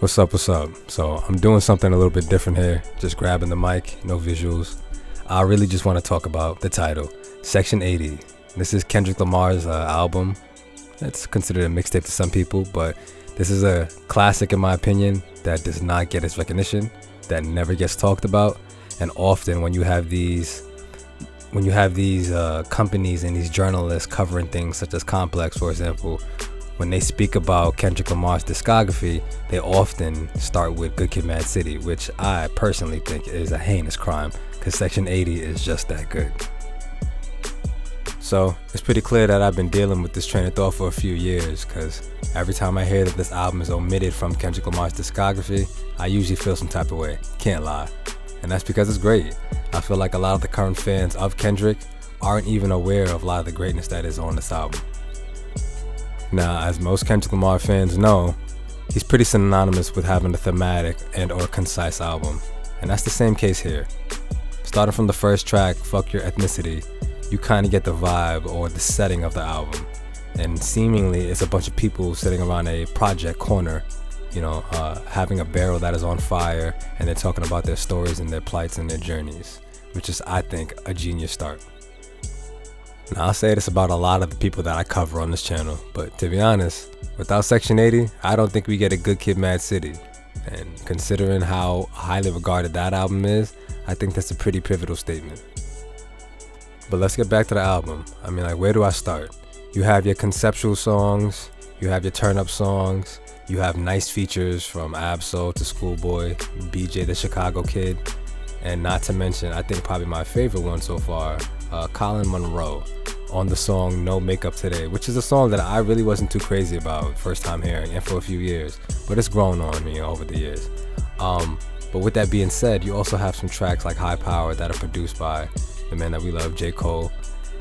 What's up, what's up? So I'm doing something a little bit different here, just grabbing the mic, no visuals. I really just want to talk about the title, Section 80. This is Kendrick Lamar's album. It's considered a mixtape to some people, but this is a classic in my opinion that does not get its recognition, that never gets talked about. And often when you have these companies and these journalists covering things such as Complex, for example, when they speak about Kendrick Lamar's discography, they often start with Good Kid, Mad City, which I personally think is a heinous crime because Section 80 is just that good. So it's pretty clear that I've been dealing with this train of thought for a few years, because every time I hear that this album is omitted from Kendrick Lamar's discography, I usually feel some type of way, can't lie. And that's because it's great. I feel like a lot of the current fans of Kendrick aren't even aware of a lot of the greatness that is on this album. Now, as most Kendrick Lamar fans know, he's pretty synonymous with having a thematic and or concise album, and that's the same case here. Starting from the first track, Fuck Your Ethnicity, you kind of get the vibe or the setting of the album, and seemingly it's a bunch of people sitting around a project corner, having a barrel that is on fire, and they're talking about their stories and their plights and their journeys, which is, I think, a genius start. Now, I'll say this about a lot of the people that I cover on this channel, but to be honest, without Section 80, I don't think we get a Good Kid, Mad City. And considering how highly regarded that album is, I think that's a pretty pivotal statement. But let's get back to the album. Where do I start? You have your conceptual songs, you have your turn-up songs, you have nice features from Ab-Soul to Schoolboy, BJ the Chicago Kid, and not to mention, I think probably my favorite one so far, Colin Monroe on the song No Makeup Today, which is a song that I really wasn't too crazy about first time hearing and for a few years, but it's grown on me over the years. But with that being said, you also have some tracks like High Power that are produced by the man that we love, J. Cole.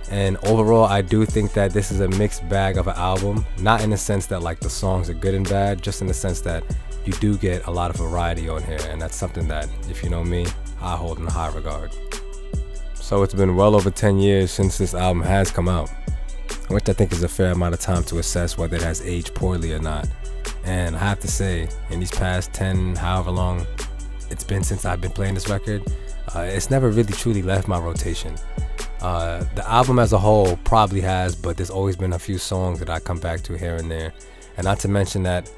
And overall, I do think that this is a mixed bag of an album, not in the sense that like the songs are good and bad, just in the sense that you do get a lot of variety on here, and that's something that, if you know me, I hold in high regard. So it's been well over 10 years since this album has come out, which I think is a fair amount of time to assess whether it has aged poorly or not. And I have to say, in these past 10, however long it's been since I've been playing this record, it's never really truly left my rotation. The album as a whole probably has, but there's always been a few songs that I come back to here and there. And not to mention that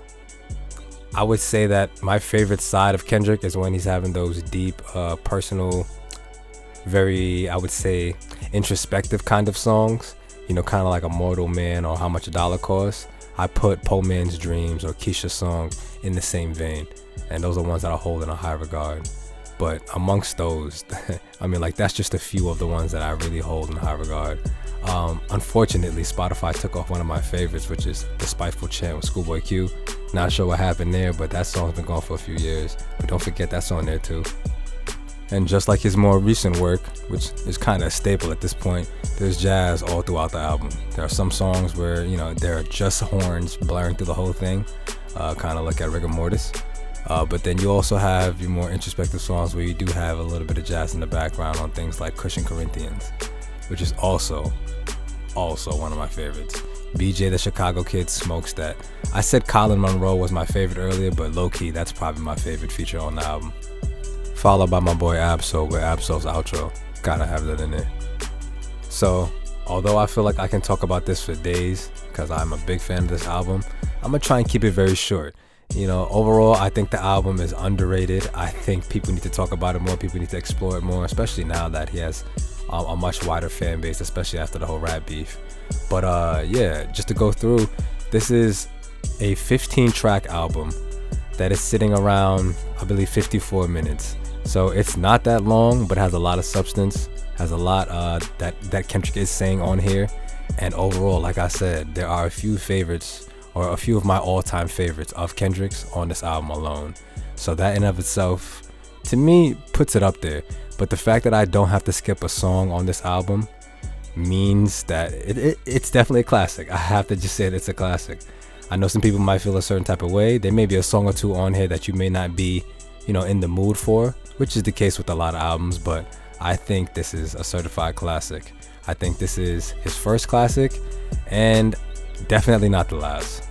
I would say that my favorite side of Kendrick is when he's having those deep, personal, very, I would say, introspective kind of songs, kind of like Immortal Man or How Much a Dollar Costs. I put Poor Man's Dreams or Keisha's Song in the same vein, and those are ones that I hold in a high regard. But amongst those, that's just a few of the ones that I really hold in high regard. Unfortunately, Spotify took off one of my favorites, which is The Spiteful Chant with Schoolboy Q. Not sure what happened there, but that song's been gone for a few years. But don't forget that's on there too. And just like his more recent work, which is kind of a staple at this point, there's jazz all throughout the album. There are some songs where, there are just horns blaring through the whole thing, kind of like at Rigor Mortis. But then you also have your more introspective songs where you do have a little bit of jazz in the background on things like Cushion Corinthians, which is also one of my favorites. BJ the Chicago Kid smokes that. I said Colin Monroe was my favorite earlier, but low-key, that's probably my favorite feature on the album. Followed by my boy Ab-Soul with Ab-Soul's outro. Gotta have that in there. So, although I feel like I can talk about this for days, because I'm a big fan of this album, I'm gonna try and keep it very short. Overall, I think the album is underrated. I think people need to talk about it more. People need to explore it more, especially now that he has a much wider fan base, especially after the whole rap beef. But just to go through, this is a 15-track album that is sitting around, I believe, 54 minutes. So it's not that long, but has a lot of substance, has a lot that Kendrick is saying on here. And overall, like I said, there are a few favorites, or a few of my all-time favorites of Kendrick's on this album alone. So that in of itself, to me, puts it up there. But the fact that I don't have to skip a song on this album means that it's definitely a classic. I have to just say that it's a classic. I know some people might feel a certain type of way. There may be a song or two on here that you may not be, in the mood for, which is the case with a lot of albums, but I think this is a certified classic. I think this is his first classic, and definitely not the last.